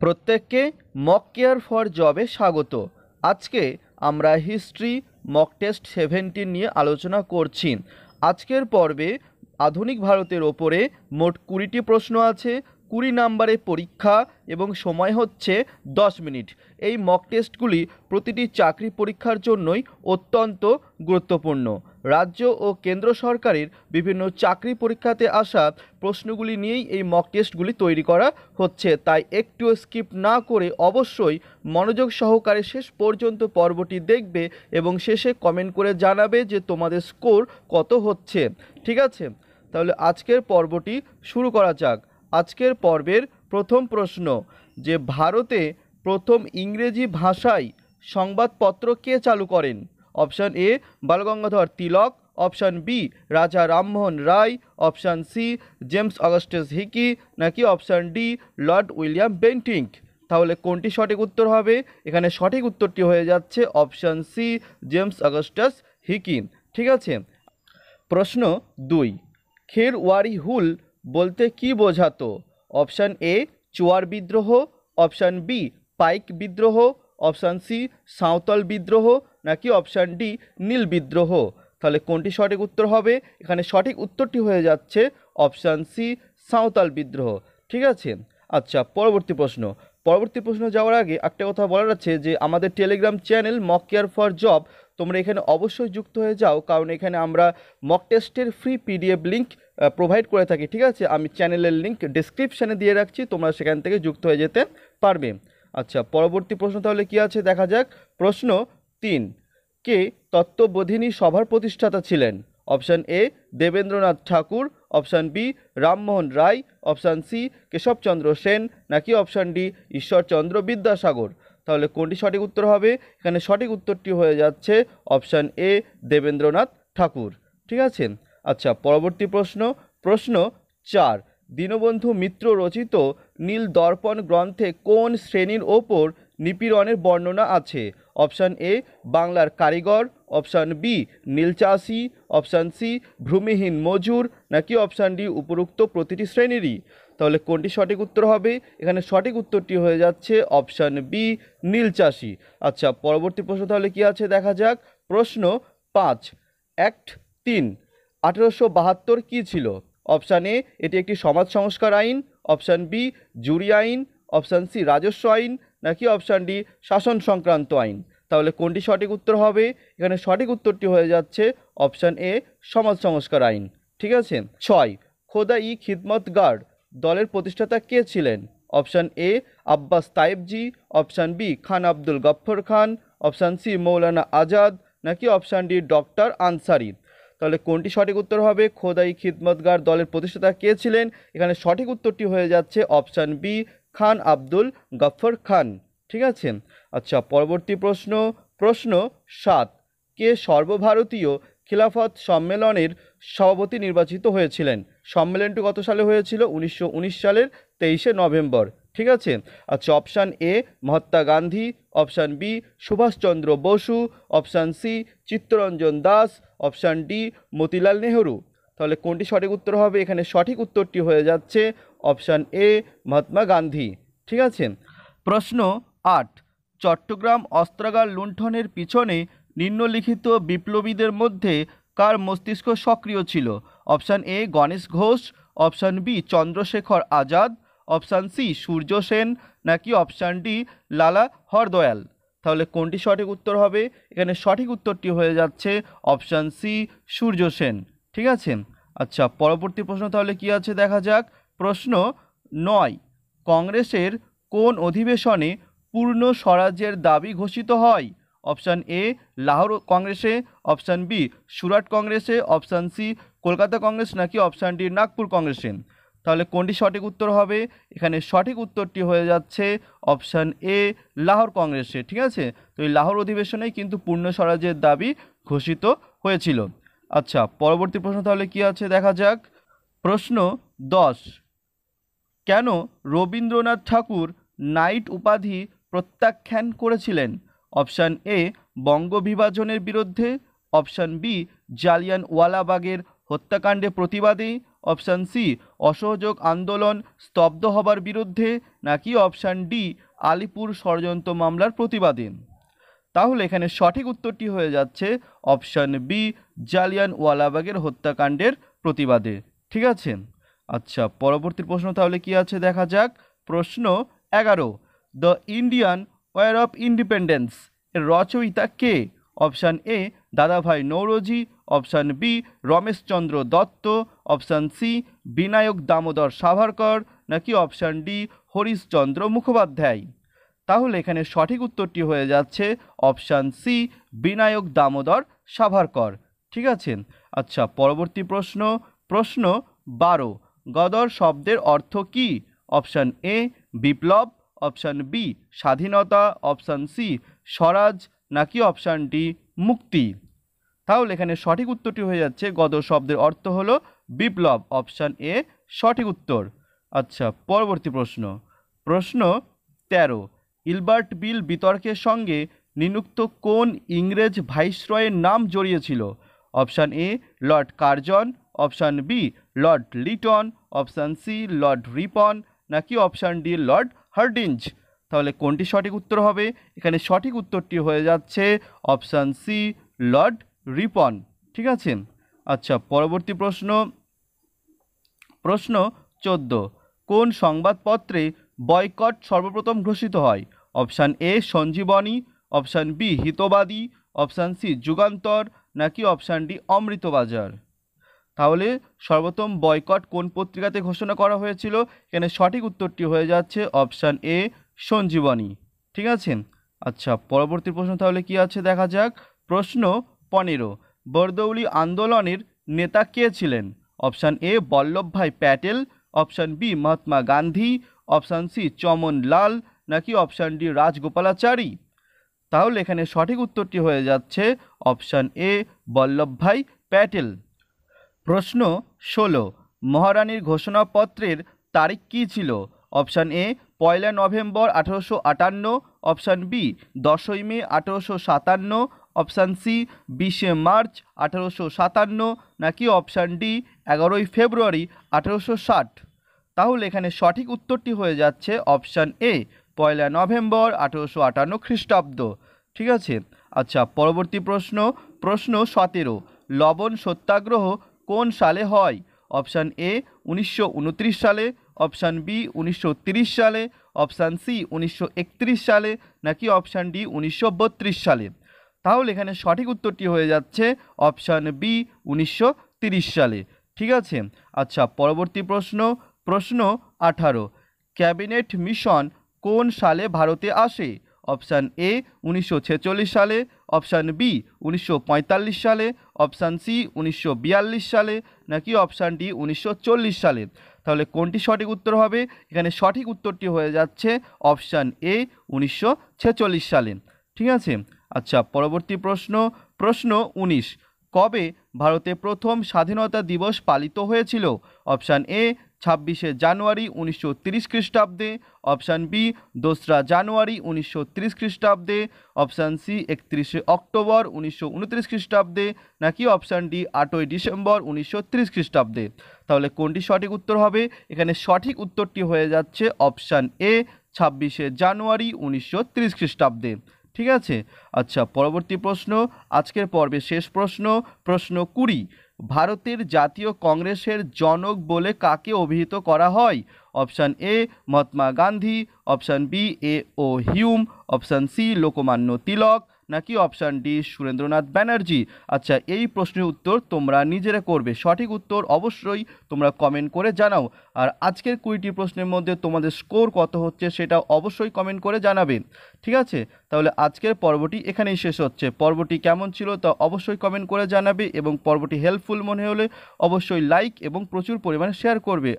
প্রত্যেককে mock care for জবে স্বাগত। আজকে আমরা হিস্ট্রি মক টেস্ট 17 নিয়ে আলোচনা করছি। আজকের পর্বে আধুনিক ভারতের ওপরে মোট 20টি প্রশ্ন আছে, 20 নম্বরে পরীক্ষা এবং সময় হচ্ছে 10 মিনিট। এই মক টেস্টগুলি প্রতিটি চাকরি পরীক্ষার জন্যই অত্যন্ত গুরুত্বপূর্ণ। রাজ্য ও কেন্দ্র সরকারের বিভিন্ন চাকরি পরীক্ষাতে আসা প্রশ্নগুলি নিয়েই এই মক টেস্টগুলি তৈরি করা হচ্ছে, তাই একটু স্কিপ না করে অবশ্যই মনোযোগ সহকারে শেষ পর্যন্ত পর্বটি দেখবে এবং শেষে কমেন্ট করে জানাবে যে তোমাদের স্কোর কত হচ্ছে। ঠিক আছে, তাহলে আজকের পর্বটি শুরু করা যাক। আজকের পর্বের প্রথম প্রশ্ন, যে ভারতে প্রথম ইংরেজি ভাষায় সংবাদপত্র কে চালু করেন? Option A Balgangadhar Tilak, option B Raja Rammohan Roy, option C James Augustus Hicky, নাকি option D Lord William Bentinck. তাহলে কোনটি সঠিক উত্তর হবে? এখানে সঠিক উত্তরটি হয়ে যাচ্ছে option C James Augustus Hicky. ঠিক আছে, প্রশ্ন 2, খেরওয়ারি হুল বলতে কি বোঝাতো? অপশান এ চুয়ার বিদ্রোহ, অপশান বি পাইক বিদ্রোহ, অপশান সি সাঁওতাল বিদ্রোহ, নাকি অপশান ডি নীল বিদ্রোহ। তাহলে কোনটি সঠিক উত্তর হবে? এখানে সঠিক উত্তরটি হয়ে যাচ্ছে অপশান সি সাঁওতাল বিদ্রোহ। ঠিক আছে, আচ্ছা পরবর্তী প্রশ্ন যাওয়ার আগে একটা কথা বলার আছে যে আমাদের Telegram channel mock care for job, তোমরা এখানে অবশ্যই যুক্ত হয়ে যাও, কারণ এখানে আমরা মক টেস্টের ফ্রি পিডিএফ লিঙ্ক প্রোভাইড করে থাকি। ঠিক আছে, আমি চ্যানেলের লিঙ্ক ডিসক্রিপশানে দিয়ে রাখছি, তোমরা সেখান থেকে যুক্ত হয়ে যেতে পারবে। আচ্ছা, পরবর্তী প্রশ্ন তাহলে কি আছে দেখা যাক। প্রশ্ন 3, কে তত্ত্ববোধিনী সভার প্রতিষ্ঠাতা ছিলেন? Option A Debendranath Thakur, option B Rammohan Roy, option C Keshabchandra Sen, নাকি অপশান ডি ঈশ্বরচন্দ্র বিদ্যাসাগর। তাহলে কোনটি সঠিক উত্তর হবে? এখানে সঠিক উত্তরটি হয়ে যাচ্ছে অপশান এ দেবেন্দ্রনাথ ঠাকুর। ঠিক আছে, আচ্ছা পরবর্তী প্রশ্ন 4, দীনবন্ধু মিত্র রচিত নীল দর্পণ গ্রন্থে কোন শ্রেণীর ওপর নিপীড়নের বর্ণনা আছে? অপশান এ বাংলার কারিগর, অপশান বি নীলচাষি, অপশান সি ভূমিহীন মজুর, নাকি অপশান ডি উপরোক্ত প্রতিটি শ্রেণীরই। তাহলে কোনটি সঠিক উত্তর হবে? এখানে সঠিক উত্তরটি হয়ে যাচ্ছে অপশান বি নীলচাষি। আচ্ছা পরবর্তী প্রশ্ন তাহলে কি আছে দেখা যাক। প্রশ্ন 5, অ্যাক্ট 3 1872 কী ছিল? অপশান এ এটি একটি সমাজ সংস্কার আইন, অপশান বি জুরি আইন, অপশান সি রাজস্ব আইন, নাকি অপশান ডি শাসন সংক্রান্ত আইন। তাহলে কোনটি সঠিক উত্তর হবে? এখানে সঠিক উত্তরটি হয়ে যাচ্ছে অপশান এ সমাজ সংস্কার আইন। ঠিক আছে, 6, খোদা-ই খিদমতগার দলের প্রতিষ্ঠাতা কে ছিলেন? Option A Abbas Tyabji, option B Khan Abdul Ghaffar Khan, option C Maulana Azad, নাকি অপশান ডি ডক্টর আনসারি। তাহলে কোনটি সঠিক উত্তর হবে? খোদাই খিদমতগার দলের প্রতিষ্ঠাতা কে ছিলেন? এখানে সঠিক উত্তরটি হয়ে যাচ্ছে অপশান বি খান আব্দুল গফ্ফর খান। ঠিক আছে, আচ্ছা পরবর্তী প্রশ্ন 7, কে সর্বভারতীয় খিলাফত সম্মেলনের সভাপতি নির্বাচিত হয়েছিলেন? সম্মেলনটি কত সালে হয়েছিল? 1919 সালের 23শে নভেম্বর। ঠিক আছে, আচ্ছা option A Mahatma Gandhi, option B Subhashchandra Basu, option C Chittaranjan Das, option D Motilal Nehru. তাহলে কোনটি সঠিক উত্তর হবে? এখানে সঠিক উত্তরটি হয়ে যাচ্ছে অপশান এ মহাত্মা গান্ধী। ঠিক আছে, প্রশ্ন 8, চট্টগ্রাম অস্ত্রাগার লুণ্ঠনের পিছনে নিম্নলিখিত বিপ্লবীদের মধ্যে কার মস্তিষ্ক সক্রিয় ছিল? Option A Ganesh Ghosh, option B Chandrashekhar Azad, option C Surya Sen, নাকি অপশান ডি লালা হরদয়াল। তাহলে কোনটি সঠিক উত্তর হবে? এখানে সঠিক উত্তরটি হয়ে যাচ্ছে অপশান সি সূর্য সেন। ঠিক আছে, আচ্ছা পরবর্তী প্রশ্ন তাহলে কি আছে দেখা যাক। প্রশ্ন 9, কংগ্রেসের কোন অধিবেশনে পূর্ণ স্বরাজ্যের দাবি ঘোষিত হয়? অপশান এ লাহোর কংগ্রেসে, অপশান বি সুরাট কংগ্রেসে, অপশান সি কলকাতা কংগ্রেস, নাকি অপশান ডি নাগপুর কংগ্রেসে। তাহলে কোনটি সঠিক উত্তর হবে? এখানে সঠিক উত্তরটি হয়ে যাচ্ছে অপশান এ লাহোর কংগ্রেসে। ঠিক আছে, তো এই লাহোর অধিবেশনেই কিন্তু পূর্ণ স্বরাজ্যের দাবি ঘোষিত হয়েছিল। আচ্ছা পরবর্তী প্রশ্ন তাহলে কি আছে দেখা যাক। প্রশ্ন 10, কেন রবীন্দ্রনাথ ঠাকুর নাইট উপাধি প্রত্যাখ্যান করেছিলেন? অপশান এ বঙ্গ বিভাজনের বিরুদ্ধে, অপশান বি জালিয়ানওয়ালাবাগের হত্যাকাণ্ডে প্রতিবাদে, অপশান সি অসহযোগ আন্দোলন স্তব্ধ হবার বিরুদ্ধে, নাকি অপশান ডি আলিপুর ষড়যন্ত্র মামলার প্রতিবাদে। তাহলে এখানে সঠিক উত্তরটি হয়ে যাচ্ছে অপশান বি জালিয়ানওয়ালাবাগের হত্যাকাণ্ডের প্রতিবাদে। ঠিক আছে, আচ্ছা পরবর্তী প্রশ্ন তাহলে কি আছে দেখা যাক। প্রশ্ন 11, the Indian war of independence এর রচয়িতা কে? Option A Dadabhai Naoroji, option B Rameshchandra Dutt, option C Vinayak Damodar Savarkar, নাকি অপশান ডি হরিশচন্দ্র মুখোপাধ্যায়। তাহলে এখানে সঠিক উত্তরটি হয়ে যাচ্ছে অপশান সি বিনায়ক দামোদর সাভারকর। ঠিক আছে, আচ্ছা পরবর্তী প্রশ্ন। প্রশ্ন 12, গদর শব্দের অর্থ কি? অপশান এ বিপ্লব, অপশান বি স্বাধীনতা, অপশান সি স্বরাজ, নাকি অপশান ডি মুক্তি। তাহলে এখানে সঠিক উত্তরটি হয়ে যাচ্ছে গদর শব্দের অর্থ হলো বিপ্লব, অপশান এ সঠিক উত্তর। আচ্ছা পরবর্তী প্রশ্ন। প্রশ্ন 13, ইলবার্ট বিল বিতর্কের সঙ্গে নিযুক্ত কোন ইংরেজ ভাইসরয়ের নাম জড়িয়েছিল? Option A Lord Curzon, option B Lord Lytton, option C Lord Ripon, নাকি অপশান ডি লর্ড হার্ডিঞ্জ। তাহলে কোনটি সঠিক উত্তর হবে? এখানে সঠিক উত্তরটি হয়ে যাচ্ছে অপশান সি লর্ড রিপন। ঠিক আছে, আচ্ছা পরবর্তী প্রশ্ন। প্রশ্ন 14, কোন সংবাদপত্রে বয়কট সর্বপ্রথম ঘোষিত হয়? Option A Sanjivani, option B Hitabadi, option C Jugantar, নাকি অপশান ডি অমৃতবাজার। তাহলে সর্বপ্রথম বয়কট কোন পত্রিকাতে ঘোষণা করা হয়েছিল? এখানে সঠিক উত্তরটি হয়ে যাচ্ছে অপশান এ সঞ্জীবনী। ঠিক আছে, আচ্ছা পরবর্তী প্রশ্ন তাহলে কি আছে দেখা যাক। প্রশ্ন 15, বরদৌলি আন্দোলনের নেতা কে ছিলেন? Option A Vallabhbhai Patel, option B Mahatma Gandhi, option C Chaman Lal, নাকি অপশান ডি রাজগোপালাচারী। তাহলে এখানে সঠিক উত্তরটি হয়ে যাচ্ছে অপশান এ বল্লভভাই প্যাটেল। প্রশ্ন 16, মহারানীর ঘোষণাপত্রের তারিখ কী ছিল? Option A 1 November 1858, option B 10 May 1857, option C 20 March 1857, নাকি অপশান ডি 11 ফেব্রুয়ারি 1860। তাহলে এখানে সঠিক উত্তরটি হয়ে যাচ্ছে অপশান এ 1 নভেম্বর 1858 খ্রিস্টাব্দ। ঠিক আছে, আচ্ছা পরবর্তী প্রশ্ন। প্রশ্ন 17, লবণ সত্যাগ্রহ কোন সালে হয়? অপশান এ 1929 সালে, অপশান বি 1930 সালে, অপশান সি 1931 সালে, নাকি অপশান ডি 1932 সালে। তাহলে এখানে সঠিক উত্তরটি হয়ে যাচ্ছে অপশান বি 1930 সালে। ঠিক আছে, আচ্ছা পরবর্তী প্রশ্ন। প্রশ্ন 18, ক্যাবিনেট মিশন কোন সালে ভারতে আসে? অপশান এ 1946 সালে, অপশান বি 1945 সালে, অপশান সি 1942 সালে, নাকি অপশান ডি 1940 সালে। তাহলে কোনটি সঠিক উত্তর হবে? এখানে সঠিক উত্তরটি হয়ে যাচ্ছে অপশান এ 1946 সালে। ঠিক আছে, আচ্ছা পরবর্তী প্রশ্ন। প্রশ্ন 19, কবে ভারতে প্রথম স্বাধীনতা দিবস পালিত হয়েছিল? অপশান এ 26 জানুয়ারি 1930 খ্রিস্টাব্দে, অপশান বি 2 জানুয়ারি 1930 খ্রিস্টাব্দে, অপশান সি 31 অক্টোবর 1929 খ্রিস্টাব্দে, নাকি অপশান ডি 8 ডিসেম্বর 1930 খ্রিস্টাব্দে। তাহলে কোনটি সঠিক উত্তর হবে? এখানে সঠিক উত্তরটি হয়ে যাচ্ছে অপশান এ 26 জানুয়ারি 1930 খ্রিস্টাব্দে। ঠিক আছে, আচ্ছা পরবর্তী প্রশ্ন, আজকের পর্বে শেষ প্রশ্ন। প্রশ্ন 20, ভারতের জাতীয় কংগ্রেসের জনক বলে কাকে অভিহিত করা হয়? Option A Mahatma Gandhi, option B A O Hume, option C Lokmanya Tilak, নাকি অপশান ডি সুরেন্দ্রনাথ ব্যানার্জি। আচ্ছা এই প্রশ্নের উত্তর তোমরা নিজেরা করবে, সঠিক উত্তর অবশ্যই তোমরা কমেন্ট করে জানাও। আর আজকের 20টি প্রশ্নের মধ্যে তোমাদের স্কোর কত হচ্ছে সেটা অবশ্যই কমেন্ট করে জানাবে। ঠিক আছে, তাহলে আজকের পর্বটি এখানেই শেষ হচ্ছে। পর্বটি কেমন ছিল তা অবশ্যই কমেন্ট করে জানাবে এবং পর্বটি হেল্পফুল মনে হলে অবশ্যই লাইক এবং প্রচুর পরিমাণে শেয়ার করবে।